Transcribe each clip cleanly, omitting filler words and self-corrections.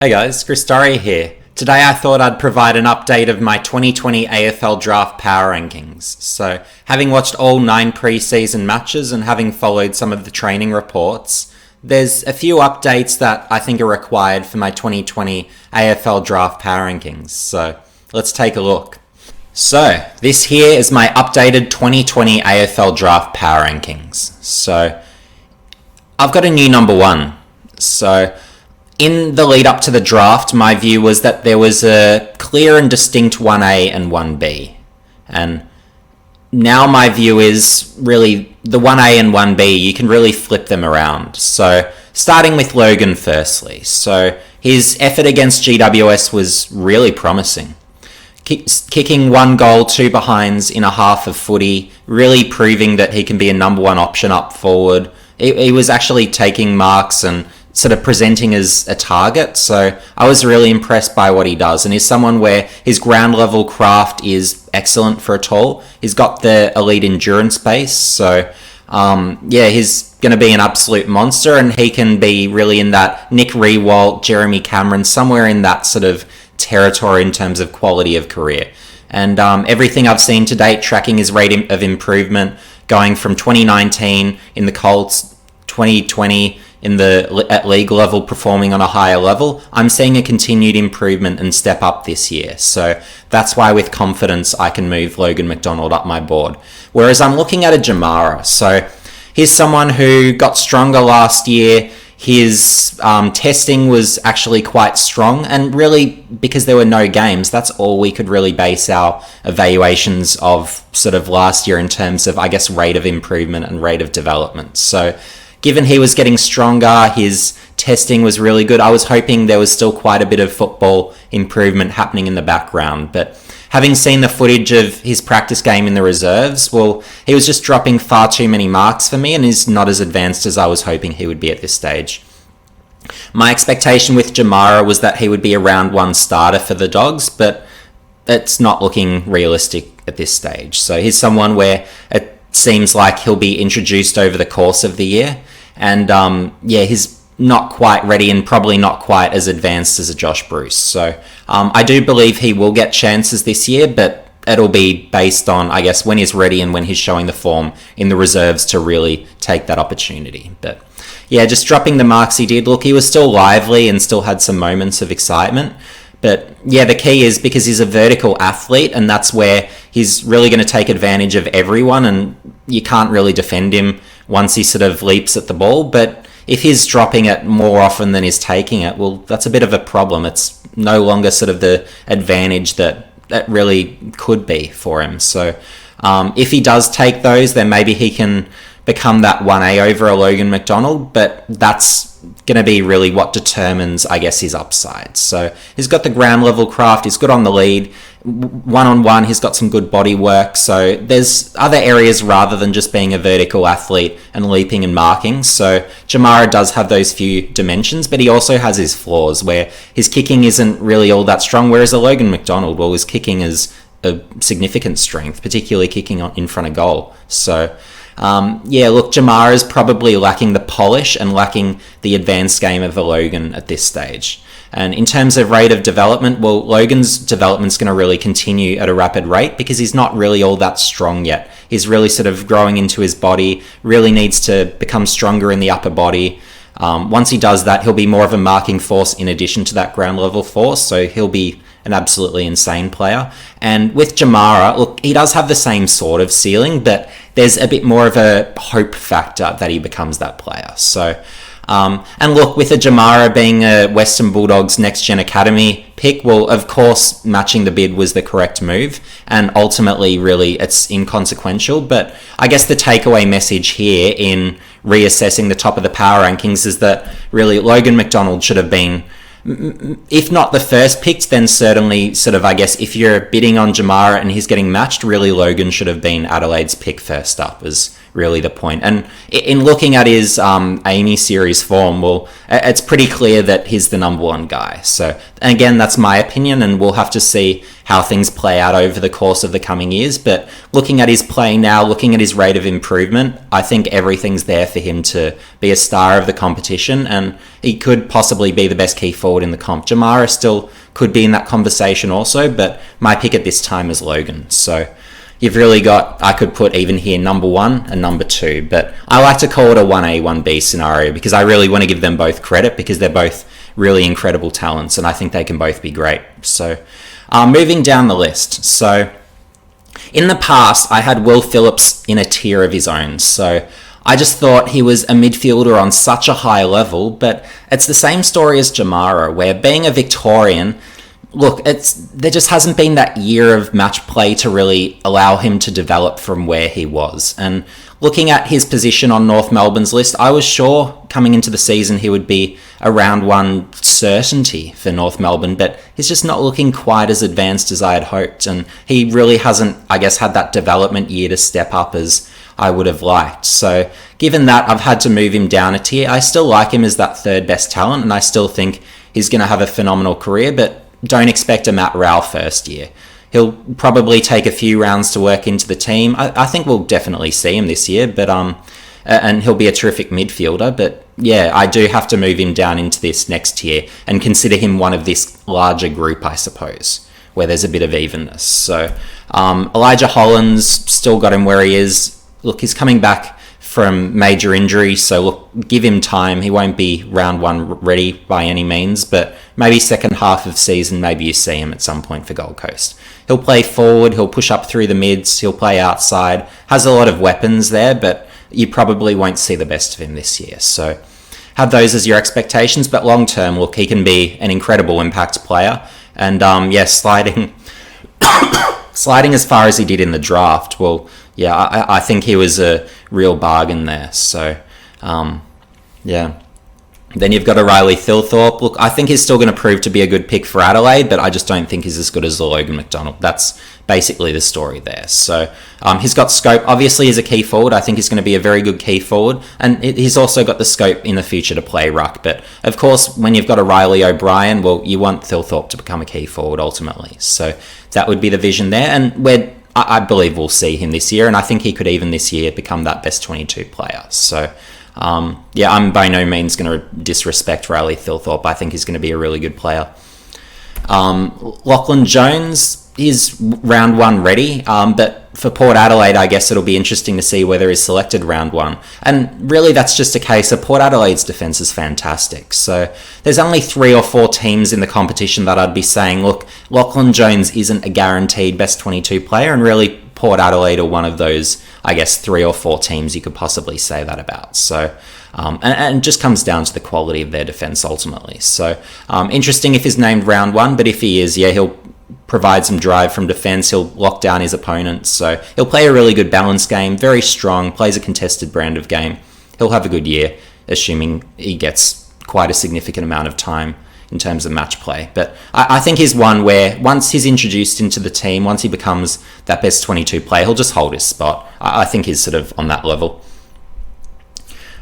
Hey guys, Chris Dorry here. Today I thought I'd provide an update of my 2020 AFL Draft power rankings. So, having watched all 9 pre-season matches and having followed some of the training reports, there's a few updates that I think are required for my 2020 AFL Draft power rankings. So, let's take a look. So, this here is my updated 2020 AFL Draft power rankings. So, I've got a new number 1. So, in the lead up to the draft, my view was that there was a clear and distinct 1A and 1B. And now my view is really the 1A and 1B, you can really flip them around. So starting with Logan firstly. So his effort against GWS was really promising. Kicking 1 goal, 2 behinds in a half of footy, really proving that he can be a number 1 option up forward. He was actually taking marks and sort of presenting as a target, so I was really impressed by what he does, and he's someone where his ground level craft is excellent for a tall. He's got the elite endurance base, so he's going to be an absolute monster, and he can be really in that Nick Riewoldt, Jeremy Cameron, somewhere in that sort of territory in terms of quality of career. And everything I've seen to date, tracking his rate of improvement, going from 2019 in the Colts, 2020 at league level, performing on a higher level, I'm seeing a continued improvement and step up this year. So that's why with confidence I can move Logan McDonald up my board. Whereas I'm looking at a Jamara. So he's someone who got stronger last year. His testing was actually quite strong, and really because there were no games, that's all we could really base our evaluations of sort of last year in terms of, I guess, rate of improvement and rate of development. So given he was getting stronger, his testing was really good. I was hoping there was still quite a bit of football improvement happening in the background. But having seen the footage of his practice game in the reserves, well, he was just dropping far too many marks for me and is not as advanced as I was hoping he would be at this stage. My expectation with Jamara was that he would be a round 1 starter for the Dogs, but it's not looking realistic at this stage. So he's someone where it seems like he'll be introduced over the course of the year, and he's not quite ready and probably not quite as advanced as a Josh Bruce. So I do believe he will get chances this year, but it'll be based on, I guess, when he's ready and when he's showing the form in the reserves to really take that opportunity. But yeah, just dropping the marks he did. Look, he was still lively and still had some moments of excitement. But yeah, the key is because he's a vertical athlete, and that's where he's really going to take advantage of everyone, and you can't really defend him once he sort of leaps at the ball. But if he's dropping it more often than he's taking it, well, that's a bit of a problem. It's no longer sort of the advantage that really could be for him. So if he does take those, then maybe he can become that 1A over a Logan McDonald, but that's going to be really what determines, I guess, his upside. So he's got the ground level craft, he's good on the lead, one-on-one, he's got some good body work, so there's other areas rather than just being a vertical athlete and leaping and marking. So Jamara does have those few dimensions, but he also has his flaws where his kicking isn't really all that strong, whereas a Logan McDonald, well, his kicking is a significant strength, particularly kicking in front of goal. So look, Jamara is probably lacking the polish and lacking the advanced game of a Logan at this stage. And in terms of rate of development, well, Logan's development's going to really continue at a rapid rate because he's not really all that strong yet. He's really sort of growing into his body, really needs to become stronger in the upper body. Once he does that, he'll be more of a marking force in addition to that ground level force, so he'll be an absolutely insane player. And with Jamara, look, he does have the same sort of ceiling, but there's a bit more of a hope factor that he becomes that player. So, and look, with a Jamara being a Western Bulldogs Next Gen Academy pick, well, of course, matching the bid was the correct move, and ultimately, really, it's inconsequential. But I guess the takeaway message here in reassessing the top of the power rankings is that really Logan McDonald should have been, if not the first picked, then certainly sort of, I guess, if you're bidding on Jamara and he's getting matched, really Logan should have been Adelaide's pick first up, as really the point. And in looking at his Amy series form, well, it's pretty clear that he's the number one guy. So again, that's my opinion, and we'll have to see how things play out over the course of the coming years. But looking at his play now, looking at his rate of improvement, I think everything's there for him to be a star of the competition, and he could possibly be the best key forward in the comp. Jamara still could be in that conversation also, but my pick at this time is Logan. So you've really got, I could put even here number 1 and number 2, but I like to call it a 1A, 1B scenario because I really want to give them both credit because they're both really incredible talents and I think they can both be great. So moving down the list. So in the past, I had Will Phillips in a tier of his own. So I just thought he was a midfielder on such a high level, but it's the same story as Jamara, where being a Victorian, look, there just hasn't been that year of match play to really allow him to develop from where he was. And looking at his position on North Melbourne's list, I was sure coming into the season he would be a round 1 certainty for North Melbourne, but he's just not looking quite as advanced as I had hoped. And he really hasn't, I guess, had that development year to step up as I would have liked. So given that, I've had to move him down a tier. I still like him as that third best talent, and I still think he's going to have a phenomenal career, but don't expect a Matt Rowell first year. He'll probably take a few rounds to work into the team. I think we'll definitely see him this year, but and he'll be a terrific midfielder. But yeah, I do have to move him down into this next tier and consider him one of this larger group, I suppose, where there's a bit of evenness. So Elijah Holland's still got him where he is. Look, he's coming back from major injury, so look, give him time. He won't be round 1 ready by any means, but maybe second half of season, maybe you see him at some point for Gold Coast. He'll play forward, he'll push up through the mids, he'll play outside, has a lot of weapons there, but you probably won't see the best of him this year. So have those as your expectations, but long term, look, he can be an incredible impact player. And sliding as far as he did in the draft, well, yeah, I think he was a real bargain there. So, yeah. Then you've got a Riley Thilthorpe. Look, I think he's still going to prove to be a good pick for Adelaide, but I just don't think he's as good as the Logan McDonald. That's basically the story there. So he's got scope. Obviously, he's a key forward. I think he's going to be a very good key forward. And he's also got the scope in the future to play ruck. But, of course, when you've got a Riley O'Brien, well, you want Thilthorpe to become a key forward ultimately. So that would be the vision there. And I believe we'll see him this year, and I think he could even this year become that best 22 player. So, I'm by no means going to disrespect Riley Thilthorpe. I think he's going to be a really good player. Lachlan Jones is round 1 ready, but for Port Adelaide, I guess it'll be interesting to see whether he's selected round 1. And really, that's just a case of Port Adelaide's defence is fantastic. So there's only 3 or 4 teams in the competition that I'd be saying, look, Lachlan Jones isn't a guaranteed best 22 player, and really Port Adelaide are one of those, I guess, 3 or 4 teams you could possibly say that about. So, and it just comes down to the quality of their defence ultimately. So, interesting if he's named round 1, but if he is, yeah, he'll provide some drive from defence, he'll lock down his opponents, so he'll play a really good balanced game, very strong, plays a contested brand of game. He'll have a good year, assuming he gets quite a significant amount of time in terms of match play. But I think he's one where once he's introduced into the team, once he becomes that best 22 player, he'll just hold his spot. I think he's sort of on that level.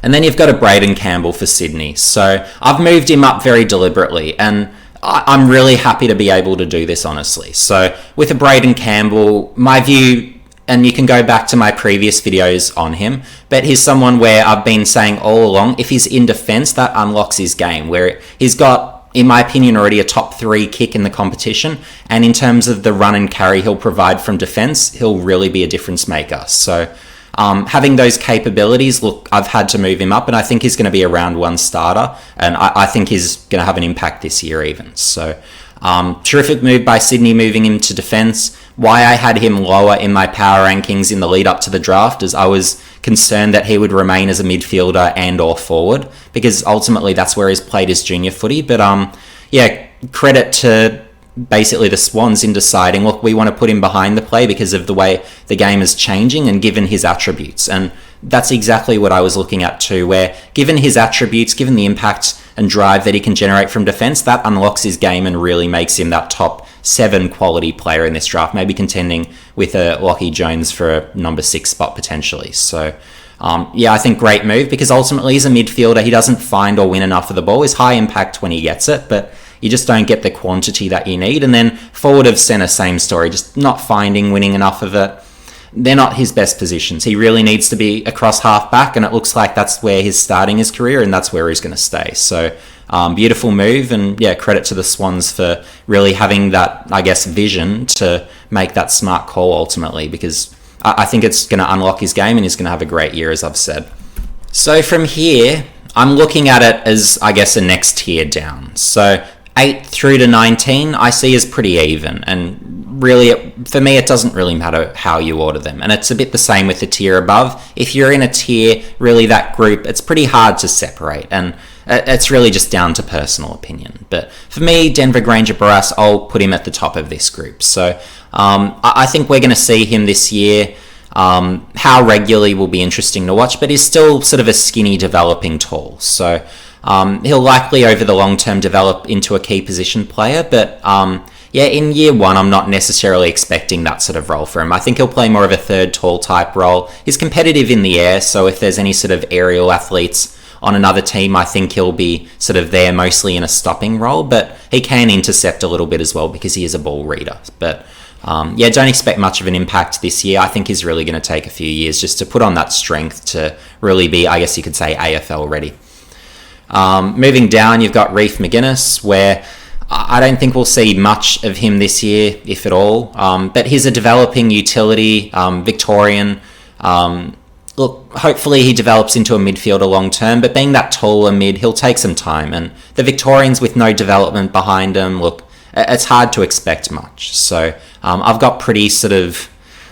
And then you've got a Braden Campbell for Sydney. So I've moved him up very deliberately, and I'm really happy to be able to do this, honestly. So with a Braden Campbell, my view, and you can go back to my previous videos on him, but he's someone where I've been saying all along, if he's in defence, that unlocks his game, where he's got, in my opinion, already a top 3 kick in the competition, and in terms of the run and carry he'll provide from defence, he'll really be a difference maker. So having those capabilities, look, I've had to move him up, and I think he's going to be a round 1 starter, and I think he's going to have an impact this year even. So terrific move by Sydney moving him to defence. Why I had him lower in my power rankings in the lead up to the draft is I was concerned that he would remain as a midfielder and or forward, because ultimately that's where he's played his junior footy. But credit to basically the Swans in deciding, look, we want to put him behind the play because of the way the game is changing and given his attributes. And that's exactly what I was looking at too, where given his attributes, given the impact and drive that he can generate from defence, that unlocks his game and really makes him that top 7 quality player in this draft, maybe contending with a Lachie Jones for a number 6 spot potentially. So I think great move, because ultimately as a midfielder, he doesn't find or win enough of the ball. He's high impact when he gets it, but you just don't get the quantity that you need. And then forward of centre, same story, just not finding, winning enough of it. They're not his best positions. He really needs to be across half back, and it looks like that's where he's starting his career, and that's where he's going to stay. So beautiful move, and credit to the Swans for really having that, I guess, vision to make that smart call ultimately, because I think it's going to unlock his game and he's going to have a great year, as I've said. So from here, I'm looking at it as, I guess, a next tier down. So 8 through to 19, I see as pretty even. And really, for me, it doesn't really matter how you order them. And it's a bit the same with the tier above. If you're in a tier, really that group, it's pretty hard to separate. And it's really just down to personal opinion. But for me, Denver Grainger-Barras, I'll put him at the top of this group. So I think we're going to see him this year. How regularly will be interesting to watch, but he's still sort of a skinny developing tall. So he'll likely over the long term develop into a key position player. But in year one, I'm not necessarily expecting that sort of role for him. I think he'll play more of a third tall type role. He's competitive in the air, so if there's any sort of aerial athletes on another team, I think he'll be sort of there mostly in a stopping role, but he can intercept a little bit as well because he is a ball reader. But don't expect much of an impact this year. I think he's really going to take a few years just to put on that strength to really be, I guess you could say, AFL ready. Moving down, you've got Reef McGuinness, where I don't think we'll see much of him this year, if at all. But he's a developing utility, Victorian. Look, hopefully he develops into a midfielder long term, but being that taller mid, he'll take some time. And the Victorians with no development behind them, look, it's hard to expect much. So I've got pretty sort of,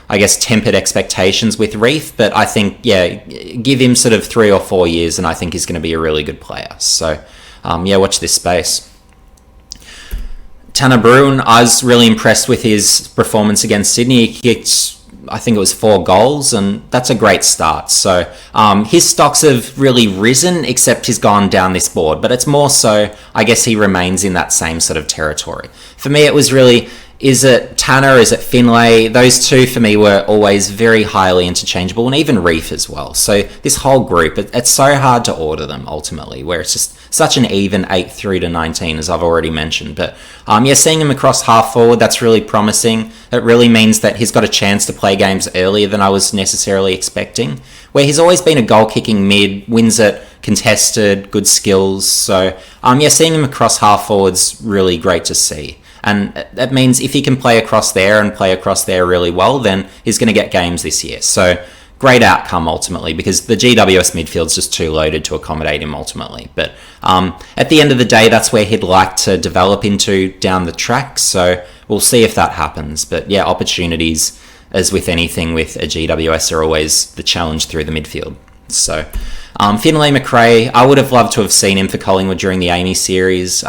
I guess, tempered expectations with Reef, but I think, give him sort of 3 or 4 years and I think he's going to be a really good player. So, watch this space. Tanner Bruin, I was really impressed with his performance against Sydney. He kicked, I think it was 4 goals, and that's a great start. So his stocks have really risen, except he's gone down this board. But it's more so, I guess he remains in that same sort of territory. For me, it was really, is it Tanner, is it Finlay? Those two for me were always very highly interchangeable, and even Reef as well. So this whole group, it's so hard to order them ultimately, where it's just such an even 8 through to 19, as I've already mentioned. But seeing him across half forward, that's really promising. It really means that he's got a chance to play games earlier than I was necessarily expecting, where he's always been a goal-kicking mid, wins it, contested, good skills. So seeing him across half forward's really great to see. And that means if he can play across there and play across there really well, then he's going to get games this year. So great outcome ultimately, because the GWS midfield's just too loaded to accommodate him ultimately. But at the end of the day, that's where he'd like to develop into down the track. So we'll see if that happens. But opportunities, as with anything with a GWS, are always the challenge through the midfield. So Finlay Macrae, I would have loved to have seen him for Collingwood during the Amy series.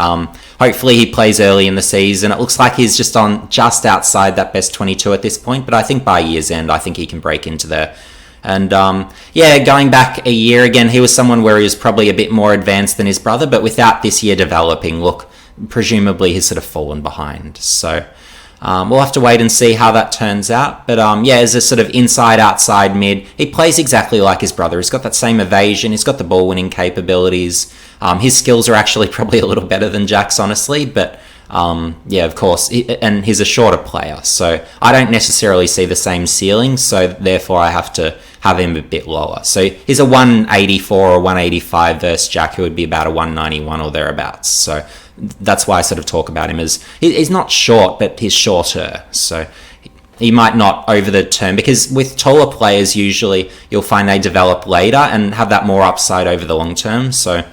Hopefully he plays early in the season. It looks like he's just outside that best 22 at this point, but I think by year's end, I think he can break into there. And going back a year again, he was someone where he was probably a bit more advanced than his brother, but without this year developing, look, presumably he's sort of fallen behind. So we'll have to wait and see how that turns out. But as a sort of inside-outside mid, he plays exactly like his brother. He's got that same evasion. He's got the ball-winning capabilities. His skills are actually probably a little better than Jack's, honestly. But of course, and he's a shorter player. So I don't necessarily see the same ceiling. So therefore, I have to have him a bit lower. So he's a 184 or 185 versus Jack, who would be about a 191 or thereabouts. So that's why I sort of talk about him as he's not short, but he's shorter. So he might not over the term, because with taller players, usually you'll find they develop later and have that more upside over the long term. So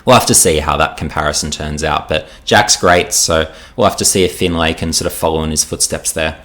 we'll have to see how that comparison turns out. But Jack's great, so we'll have to see if Finlay can sort of follow in his footsteps there.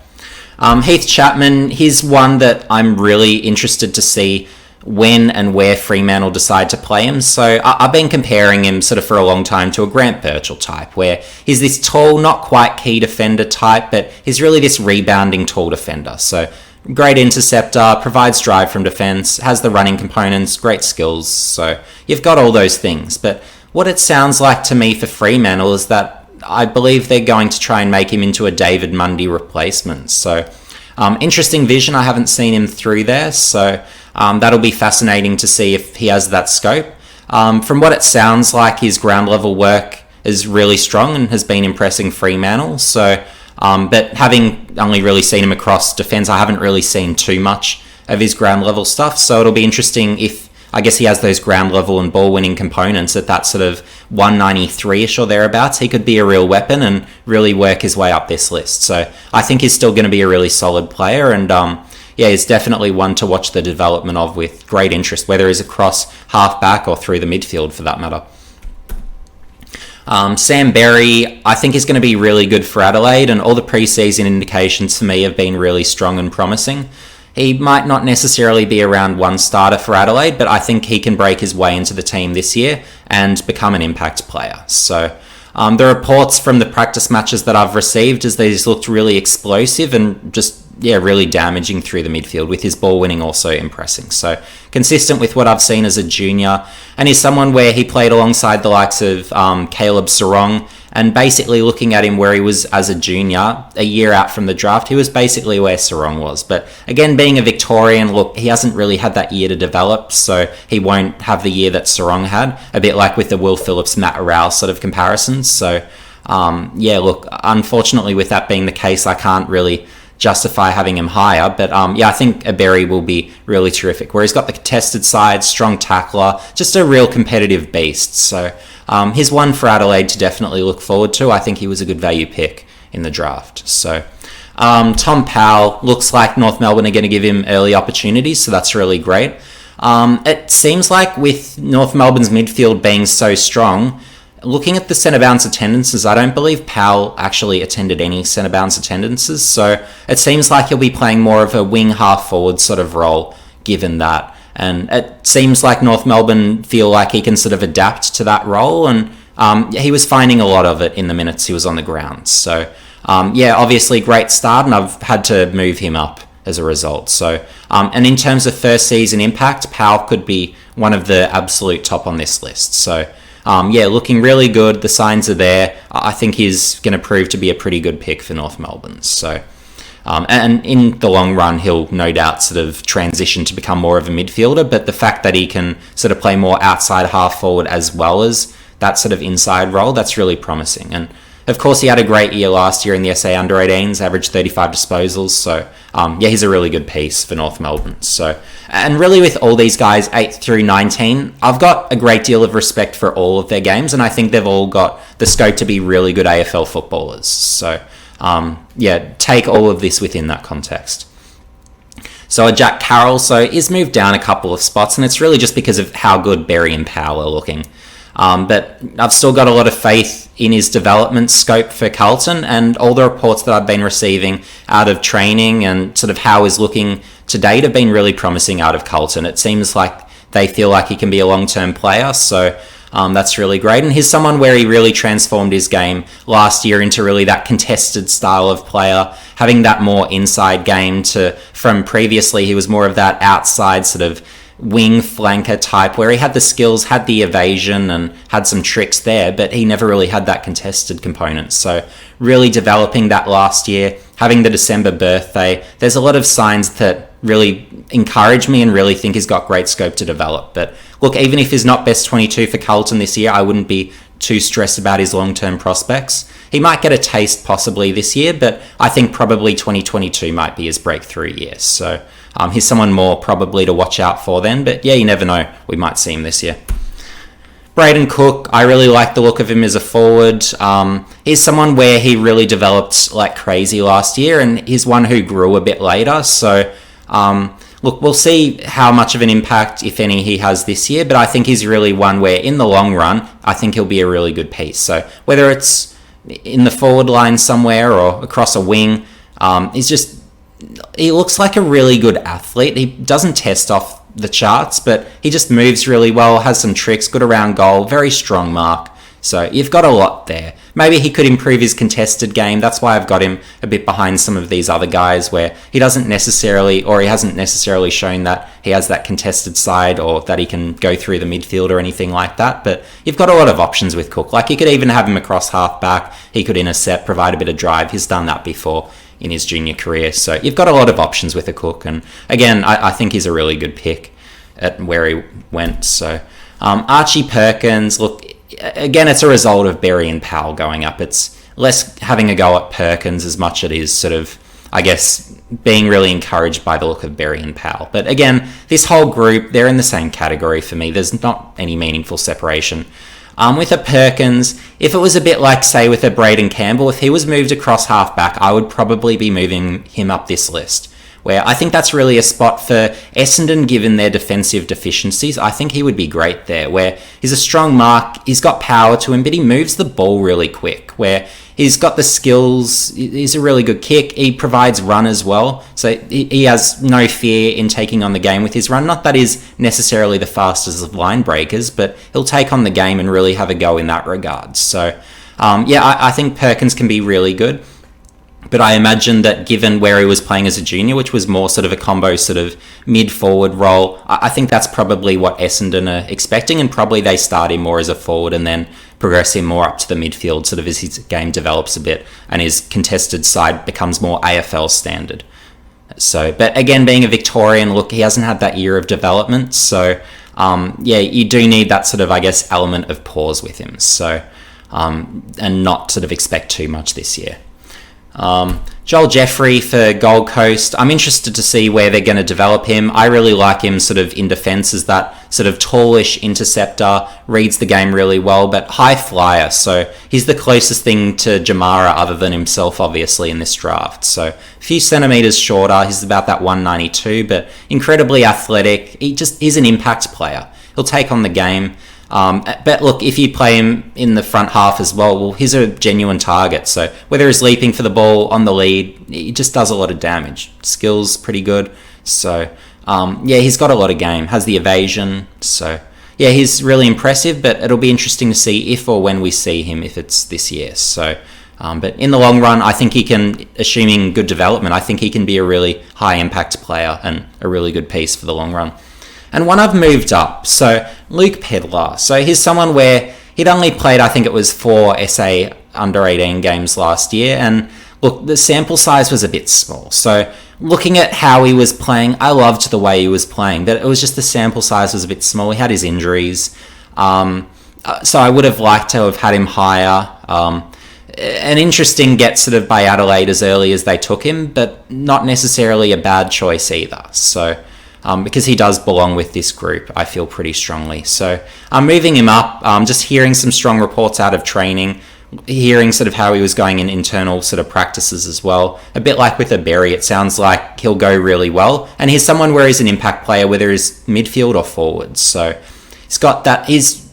Heath Chapman, he's one that I'm really interested to see when and where Fremantle decide to play him. So I've been comparing him sort of for a long time to a Grant Birchall type, where he's this tall, not quite key defender type, but he's really this rebounding tall defender. So great interceptor, provides drive from defence, has the running components, great skills. So you've got all those things. But what it sounds like to me for Fremantle is that I believe they're going to try and make him into a David Mundy replacement. So interesting vision. I haven't seen him through there. So that'll be fascinating to see if he has that scope. From what it sounds like, his ground level work is really strong and has been impressing Fremantle. So, but having only really seen him across defence, I haven't really seen too much of his ground level stuff. So it'll be interesting if, I guess, he has those ground level and ball winning components at that sort of 193-ish or thereabouts. He could be a real weapon and really work his way up this list. So I think he's still going to be a really solid player, and he's definitely one to watch the development of with great interest, whether he's across half-back or through the midfield for that matter. Sam Berry, I think, is going to be really good for Adelaide, and all the pre-season indications for me have been really strong and promising. He might not necessarily be around one starter for Adelaide, but I think he can break his way into the team this year and become an impact player. So the reports from the practice matches that I've received is that he's looked really explosive and just really damaging through the midfield, with his ball winning also impressing. So consistent with what I've seen as a junior, and he's someone where he played alongside the likes of Caleb Sarong, and basically looking at him where he was as a junior a year out from the draft, he was basically where Sarong was. But again, being a Victorian, look, he hasn't really had that year to develop, so he won't have the year that Sarong had, a bit like with the Will Phillips, Matt Arrowell sort of comparisons. So look, unfortunately with that being the case, I can't really justify having him higher, but I think a Berry will be really terrific, where he's got the contested side, strong tackler, just a real competitive beast. So he's one for Adelaide to definitely look forward to. I think he was a good value pick in the draft. So Tom Powell, looks like North Melbourne are going to give him early opportunities, so that's really great. It seems like with North Melbourne's midfield being so strong, looking at the centre bounce attendances, I don't believe Powell actually attended any centre bounce attendances, so it seems like he'll be playing more of a wing half forward sort of role given that. And it seems like North Melbourne feel like he can sort of adapt to that role, and he was finding a lot of it in the minutes he was on the ground. So obviously great start, and I've had to move him up as a result. So and in terms of first season impact, Powell could be one of the absolute top on this list. So looking really good. The signs are there. I think he's going to prove to be a pretty good pick for North Melbourne. So, and in the long run, he'll no doubt sort of transition to become more of a midfielder. But the fact that he can sort of play more outside half forward as well as that sort of inside role, that's really promising. And of course, he had a great year last year in the SA Under-18s, averaged 35 disposals. So, he's a really good piece for North Melbourne. So, and really with all these guys, 8 through 19, I've got a great deal of respect for all of their games, and I think they've all got the scope to be really good AFL footballers. So, take all of this within that context. So Jack Carroll, is moved down a couple of spots, and it's really just because of how good Berry and Powell are looking. But I've still got a lot of faith in his development scope for Carlton, and all the reports that I've been receiving out of training and sort of how he's looking to date have been really promising out of Carlton. It seems like they feel like he can be a long-term player, so that's really great. And he's someone where he really transformed his game last year into really that contested style of player, having that more inside game from previously he was more of that outside sort of wing flanker type, where he had the skills, had the evasion, and had some tricks there, but he never really had that contested component. So really developing that last year, having the December birthday, there's a lot of signs that really encourage me and really think he's got great scope to develop. But look, even if he's not best 22 for Carlton this year, I wouldn't be too stressed about his long-term prospects. He might get a taste possibly this year, but I think probably 2022 might be his breakthrough year. So he's someone more probably to watch out for then, but you never know. We might see him this year. Braden Cook, I really like the look of him as a forward. He's someone where he really developed like crazy last year, and he's one who grew a bit later. So, look, we'll see how much of an impact, if any, he has this year, but I think he's really one where in the long run, I think he'll be a really good piece. So whether it's in the forward line somewhere or across a wing, he looks like a really good athlete. He doesn't test off the charts, but he just moves really well, has some tricks, good around goal, very strong mark. So you've got a lot there. Maybe he could improve his contested game. That's why I've got him a bit behind some of these other guys where he hasn't necessarily shown that he has that contested side or that he can go through the midfield or anything like that. But you've got a lot of options with Cook. Like you could even have him across half back. He could intercept, provide a bit of drive. He's done that before. in his junior career. So you've got a lot of options with a Cook. And again, I think he's a really good pick at where he went. So Archie Perkins, look, again, it's a result of Berry and Powell going up. It's less having a go at Perkins as much as it is sort of, I guess, being really encouraged by the look of Berry and Powell. But again, this whole group, they're in the same category for me. There's not any meaningful separation. With a Perkins, if it was a bit like, say, with a Braden Campbell, if he was moved across halfback, I would probably be moving him up this list, where I think that's really a spot for Essendon given their defensive deficiencies. I think he would be great there, where he's a strong mark, he's got power to him, but he moves the ball really quick, where he's got the skills, he's a really good kick, he provides run as well, so he has no fear in taking on the game with his run. Not that he's necessarily the fastest of line breakers, but he'll take on the game and really have a go in that regard. So I think Perkins can be really good. But I imagine that given where he was playing as a junior, which was more sort of a combo sort of mid-forward role, I think that's probably what Essendon are expecting, and probably they start him more as a forward and then progress him more up to the midfield sort of as his game develops a bit and his contested side becomes more AFL standard. So, but again, being a Victorian, look, he hasn't had that year of development, so you do need that sort of, I guess, element of pause with him. So, and not sort of expect too much this year. Joel Jeffrey for Gold Coast, I'm interested to see where they're going to develop him. I really like him sort of in defence as that sort of tallish interceptor, reads the game really well, but high flyer, so he's the closest thing to Jamara other than himself obviously in this draft. So a few centimetres shorter, he's about that 192, but incredibly athletic. He's an impact player. He'll take on the game. But look, if you play him in the front half as well, he's a genuine target. So whether he's leaping for the ball on the lead, he just does a lot of damage. Skills pretty good. So he's got a lot of game. Has the evasion. So he's really impressive. But it'll be interesting to see if or when we see him, if it's this year. So, but in the long run, I think he can, assuming good development, I think he can be a really high impact player and a really good piece for the long run. And one I've moved up, so Luke Pedlar. So he's someone where he'd only played, I think it was 4 SA under-18 games last year. And look, the sample size was a bit small. So looking at how he was playing, I loved the way he was playing. But it was just the sample size was a bit small. He had his injuries. So I would have liked to have had him higher. An interesting get sort of by Adelaide as early as they took him, but not necessarily a bad choice either. So... because he does belong with this group, I feel pretty strongly. So I'm moving him up, just hearing some strong reports out of training, hearing sort of how he was going in internal sort of practices as well. A bit like with a Berry, it sounds like he'll go really well. And he's someone where he's an impact player, whether he's midfield or forward. So he's got that, he's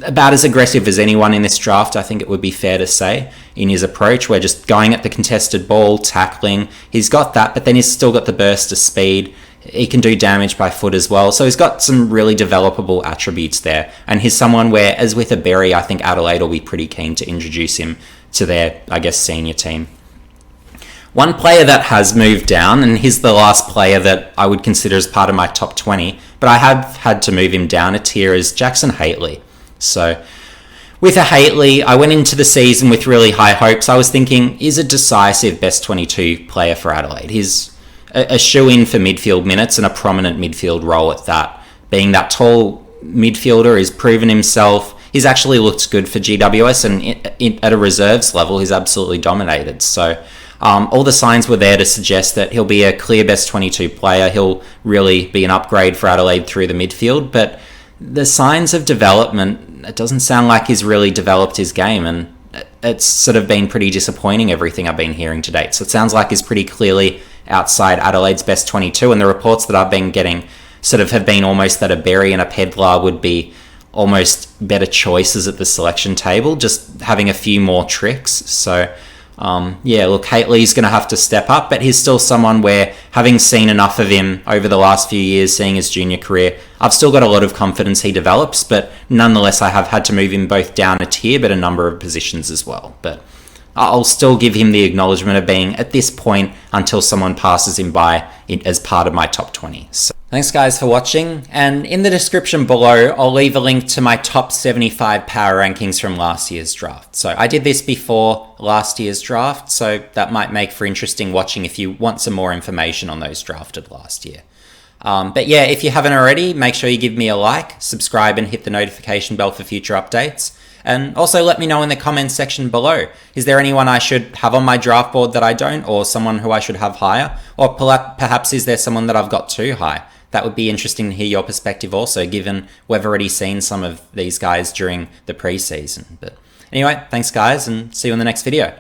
about as aggressive as anyone in this draft, I think it would be fair to say, in his approach. We're just going at the contested ball, tackling. He's got that, but then he's still got the burst of speed. He can do damage by foot as well. So he's got some really developable attributes there. And he's someone where, as with a Berry, I think Adelaide will be pretty keen to introduce him to their, I guess, senior team. One player that has moved down, and he's the last player that I would consider as part of my top 20, but I have had to move him down a tier, is Jackson Hately. So with a Hately, I went into the season with really high hopes. I was thinking, he's a decisive best 22 player for Adelaide. He's a shoe-in for midfield minutes and a prominent midfield role at that. Being that tall midfielder, he's proven himself. He's actually looked good for GWS, and at a reserves level, he's absolutely dominated. So all the signs were there to suggest that he'll be a clear best 22 player. He'll really be an upgrade for Adelaide through the midfield. But the signs of development, it doesn't sound like he's really developed his game, and it's sort of been pretty disappointing, everything I've been hearing to date. So it sounds like he's pretty clearly outside Adelaide's best 22, and the reports that I've been getting sort of have been almost that a Berry and a Pedlar would be almost better choices at the selection table, just having a few more tricks. So look, Hately's going to have to step up, but he's still someone where, having seen enough of him over the last few years, seeing his junior career, I've still got a lot of confidence he develops, but nonetheless I have had to move him both down a tier, but a number of positions as well. But I'll still give him the acknowledgement of being at this point until someone passes him by as part of my top 20. So Thanks guys for watching, and in the description below I'll leave a link to my top 75 power rankings from last year's draft. So I did this before last year's draft, so that might make for interesting watching if you want some more information on those drafted last year. But yeah, if you haven't already, make sure you give me a like, subscribe and hit the notification bell for future updates. And also let me know in the comments section below, is there anyone I should have on my draft board that I don't, or someone who I should have higher? Or perhaps is there someone that I've got too high? That would be interesting to hear your perspective also, given we've already seen some of these guys during the preseason. But anyway, thanks guys, and see you in the next video.